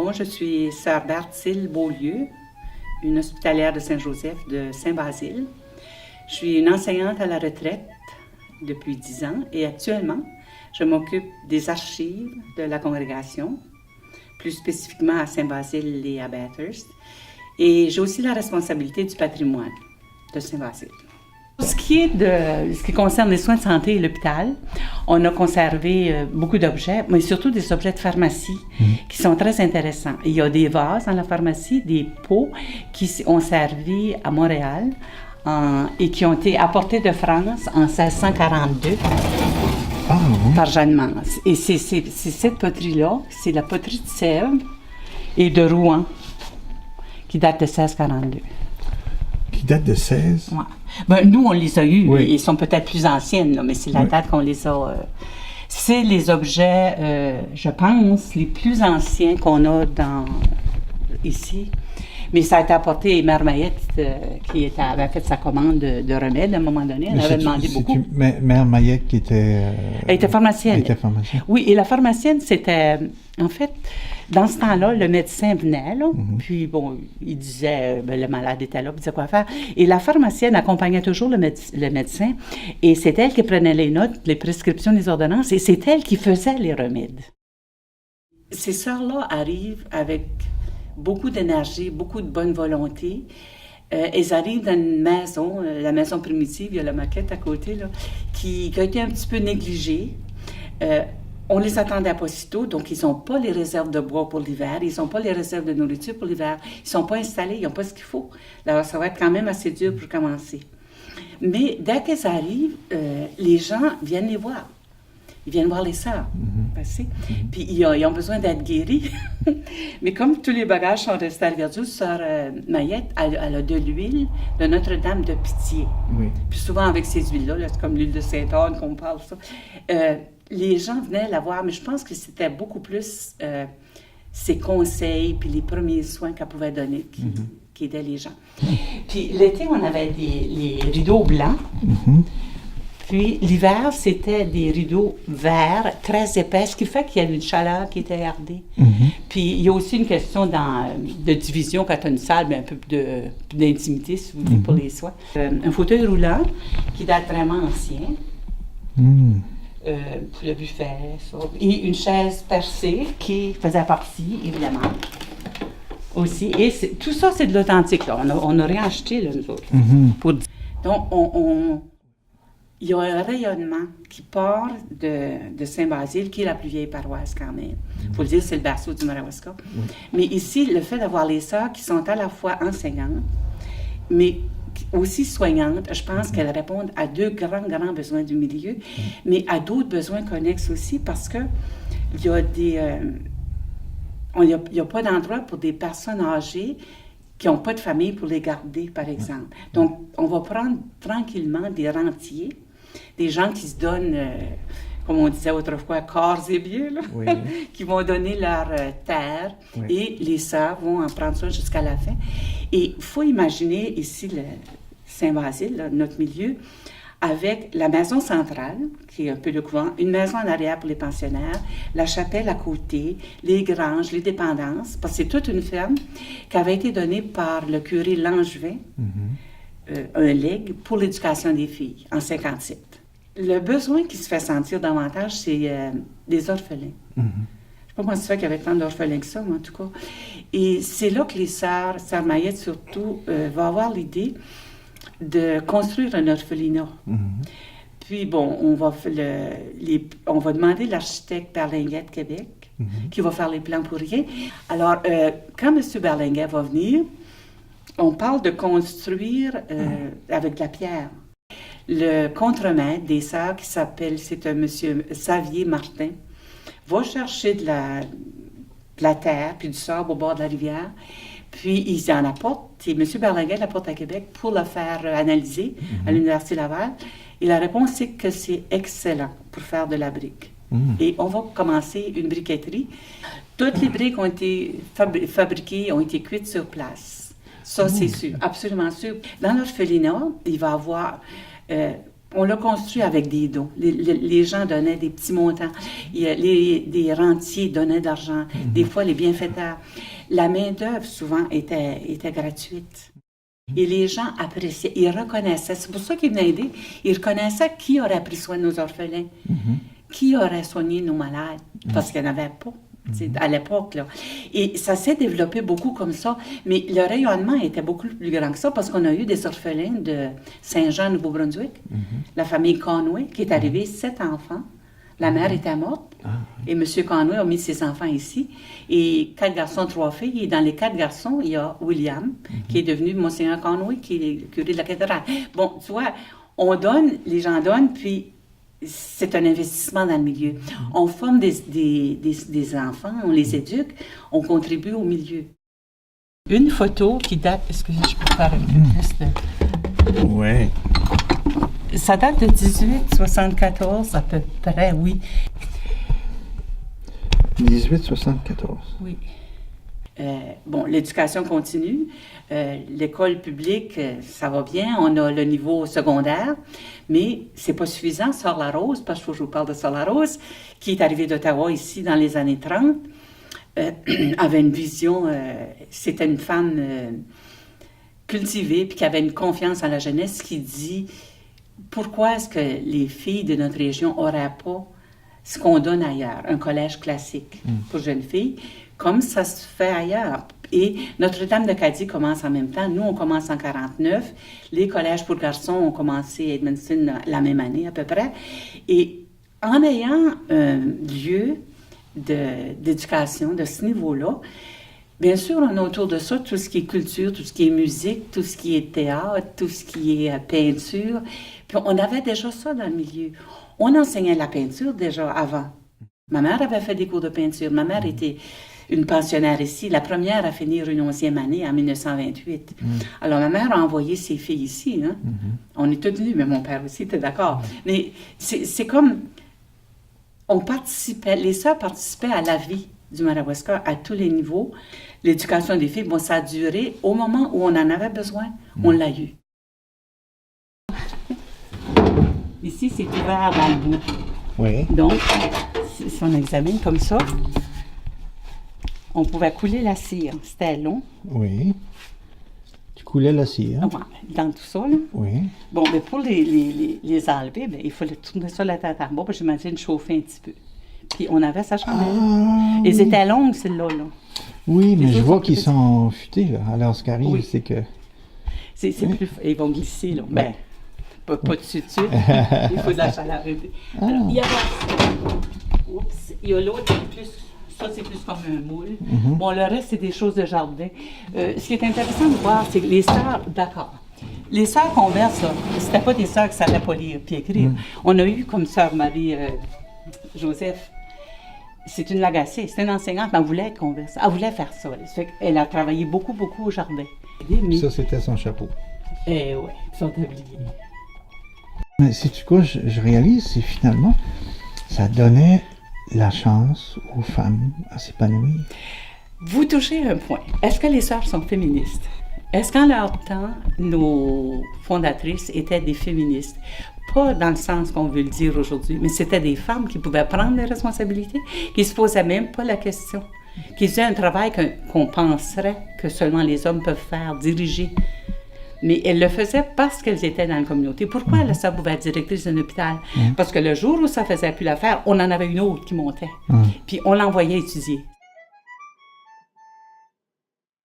fond, je suis sœur Berthilde Beaulieu, une hospitalière de Saint-Joseph de Saint-Basile. Je suis une enseignante à la retraite depuis 10 ans et actuellement, je m'occupe des archives de la congrégation, plus spécifiquement à Saint-Basile et à Bathurst. Et j'ai aussi la responsabilité du patrimoine de Saint-Basile. Pour ce qui concerne les soins de santé et l'hôpital, on a conservé beaucoup d'objets, mais surtout des objets de pharmacie qui sont très intéressants. Il y a des vases dans la pharmacie, des pots qui ont servi à Montréal et qui ont été apportés de France en 1642 par Jeanne Mance. Et c'est cette poterie-là, c'est la poterie de Sèvres et de Rouen qui date de 1642. Qui date de 16? Ouais. Ben, nous, on les a eus. Oui. Ils sont peut-être plus anciennes, là, mais c'est la date qu'on les a. C'est les objets, je pense, les plus anciens qu'on a ici. Mais ça a été apporté, Mère Mayette, qui avait fait sa commande de remèdes à un moment donné, elle avait demandé beaucoup. Mère Mayette qui était... Elle était pharmacienne. Elle était pharmacienne. Oui, et la pharmacienne, c'était... En fait, dans ce temps-là, le médecin venait, là, puis bon, il disait, le malade était là, il disait quoi faire. Et la pharmacienne accompagnait toujours le médecin, et c'est elle qui prenait les notes, les prescriptions, les ordonnances, et c'est elle qui faisait les remèdes. Ces sœurs-là arrivent avec beaucoup d'énergie, beaucoup de bonne volonté. Elles arrivent dans une maison, la maison primitive, il y a la maquette à côté, là, qui a été un petit peu négligée. On les attendait pas si tôt, donc ils n'ont pas les réserves de bois pour l'hiver, ils n'ont pas les réserves de nourriture pour l'hiver, ils ne sont pas installés, ils n'ont pas ce qu'il faut. Alors, ça va être quand même assez dur pour commencer. Mais dès qu'elles arrivent, les gens viennent les voir. Ils viennent voir les sœurs passer. Puis ils ont besoin d'être guéris. Mais comme tous les bagages sont restés à Rivière-du-Loup, sœur Mayette, elle a de l'huile de Notre-Dame de Pitié. Oui. Puis souvent avec ces huiles-là, c'est comme l'huile de Sainte-Anne qu'on parle, ça. Les gens venaient la voir, mais je pense que c'était beaucoup plus ses conseils puis les premiers soins qu'elle pouvait donner qui aidaient les gens. Puis l'été, on avait les rideaux blancs. Puis l'hiver, c'était des rideaux verts, très épais, ce qui fait qu'il y a une chaleur qui était gardée. Puis il y a aussi une question de division quand tu as une salle, mais un peu d'intimité, si vous voulez, pour les soins. Un fauteuil roulant qui date vraiment ancien. Le buffet, ça. Et une chaise percée qui faisait partie, évidemment, aussi. Et tout ça, c'est de l'authentique, là. On n'a rien acheté, là, nous autres. Donc, il y a un rayonnement qui part de Saint-Basile, qui est la plus vieille paroisse quand même. Il faut le dire, c'est le berceau du Madawaska. Mais ici, le fait d'avoir les sœurs qui sont à la fois enseignantes, mais aussi soignantes, je pense qu'elles répondent à deux grands besoins du milieu, mais à d'autres besoins connexes aussi, parce que il y a il n'y a pas d'endroit pour des personnes âgées qui n'ont pas de famille pour les garder, par exemple. Donc, on va prendre tranquillement des rentiers, des gens qui se donnent, comme on disait autrefois, corps et biens, là, qui vont donner leur terre, et les sœurs vont en prendre soin jusqu'à la fin. Et il faut imaginer ici Saint-Basile, notre milieu, avec la maison centrale, qui est un peu le couvent, une maison en arrière pour les pensionnaires, la chapelle à côté, les granges, les dépendances, parce que c'est toute une ferme qui avait été donnée par le curé Langevin, un legs pour l'éducation des filles, en 1957. Le besoin qui se fait sentir davantage, c'est des orphelins. Je ne sais pas comment ça fait qu'il y avait tant d'orphelins que ça, mais en tout cas. Et c'est là que les sœurs Mayette surtout, va avoir l'idée de construire un orphelinat. Puis, bon, on va demander l'architecte Berlinguet de Québec, qui va faire les plans pour rien. Alors, quand M. Berlinguet va venir, on parle de construire avec de la pierre. Le contremaître des sœurs, c'est un M. Xavier Martin, va chercher de la terre puis du sable au bord de la rivière. Puis, ils en apportent, et M. Berlinguet l'apporte à Québec pour le faire analyser à l'Université Laval. Et la réponse, c'est que c'est excellent pour faire de la brique. Et on va commencer une briqueterie. Toutes les briques ont été fabriquées, ont été cuites sur place. Ça, c'est sûr, absolument sûr. Dans l'orphelinat, il va y avoir On l'a construit avec des dons. Les gens donnaient des petits montants. Des rentiers donnaient de l'argent. Des fois, les bienfaiteurs. La main-d'œuvre, souvent, était gratuite. Et les gens appréciaient, ils reconnaissaient. C'est pour ça qu'ils venaient aider. Ils reconnaissaient qui aurait pris soin de nos orphelins, qui aurait soigné nos malades, parce qu'il n'y en avait pas. À l'époque, là. Et ça s'est développé beaucoup comme ça, mais le rayonnement était beaucoup plus grand que ça parce qu'on a eu des orphelins de Saint-Jean, Nouveau-Brunswick, la famille Conway, qui est arrivée 7 enfants. La mère était morte et M. Conway a mis ses enfants ici. Et 4 garçons, 3 filles. Et dans les 4 garçons, il y a William, qui est devenu Monseigneur Conway, qui est le curé de la cathédrale. Bon, tu vois, on donne, les gens donnent, puis c'est un investissement dans le milieu. On forme des enfants, on les éduque, on contribue au milieu. Une photo qui date, excusez, je peux faire un peu plus de... Ouais. Ça date de 1874 à peu près, oui. 1874. Oui. Bon, l'éducation continue. L'école publique, ça va bien. On a le niveau secondaire, mais c'est pas suffisant. Sœur Larose, parce qu'il faut que je vous parle de Sœur Larose, qui est arrivée d'Ottawa ici dans les années 30, avait une vision. C'était une femme cultivée, puis qui avait une confiance en la jeunesse, qui dit pourquoi est-ce que les filles de notre région n'auraient pas ce qu'on donne ailleurs, un collège classique pour jeunes filles, comme ça se fait ailleurs. Et Notre-Dame-de-Acadie commence en même temps. Nous, on commence en 49. Les collèges pour garçons ont commencé à Edmundston la même année à peu près. Et en ayant un lieu d'éducation de ce niveau-là, bien sûr, on a autour de ça tout ce qui est culture, tout ce qui est musique, tout ce qui est théâtre, tout ce qui est peinture. Puis on avait déjà ça dans le milieu. On enseignait la peinture déjà avant. Ma mère avait fait des cours de peinture. Ma mère était une pensionnaire ici, la première à finir une 11e année en 1928. Alors, ma mère a envoyé ses filles ici. Hein? On est tous venus, mais mon père aussi était d'accord. Mais c'est comme... On participait, les sœurs participaient à la vie du Madawaska à tous les niveaux. L'éducation des filles, bon, ça a duré au moment où on en avait besoin. On l'a eu. Ici, c'est ouvert dans le bout. Oui. Donc, si on examine comme ça, on pouvait couler la cire. C'était long. Oui. Tu coulais la cire. Ouais, dans tout ça, là. Oui. Bon, mais pour les enlever, bien, il fallait tourner ça la tête à bas, puis j'imagine chauffer un petit peu. Puis on avait sa chandelle. Ah, Elles étaient longues, celles-là. Là. Oui, mais Les je autres vois sont qu'ils plus sont futés, là. Alors, ce qui arrive, Oui. c'est que... C'est plus... Ils vont glisser, là. Ben, pas dessus. Il faut de la chaleur. Alors, il y a oups, il y a l'autre qui est plus... Ça, c'est plus comme un moule. Bon, le reste, c'est des choses de jardin. Ce qui est intéressant de voir, c'est que les sœurs... D'accord. Les sœurs converses, là, c'était pas des sœurs qui savaient pas lire puis écrire. On a eu comme sœur Marie Joseph. C'est une Lagacé, c'est une enseignante, mais elle voulait être converse. Elle voulait faire ça. Ça fait qu'elle a travaillé beaucoup au jardin. Mais... Ça, c'était son chapeau. Eh oui, son tablier. Mais sais-tu quoi, je réalise, c'est finalement, ça donnait la chance aux femmes à s'épanouir. Vous touchez un point. Est-ce que les sœurs sont féministes? Est-ce qu'en leur temps, nos fondatrices étaient des féministes? Pas dans le sens qu'on veut le dire aujourd'hui, mais c'était des femmes qui pouvaient prendre les responsabilités, qui ne se posaient même pas la question, qui faisaient un travail qu'on penserait que seulement les hommes peuvent faire, diriger. Mais elles le faisaient parce qu'elles étaient dans la communauté. Pourquoi la sœur pouvait être directrice d'un hôpital? Parce que le jour où ça ne faisait plus l'affaire, on en avait une autre qui montait. Puis on l'envoyait étudier.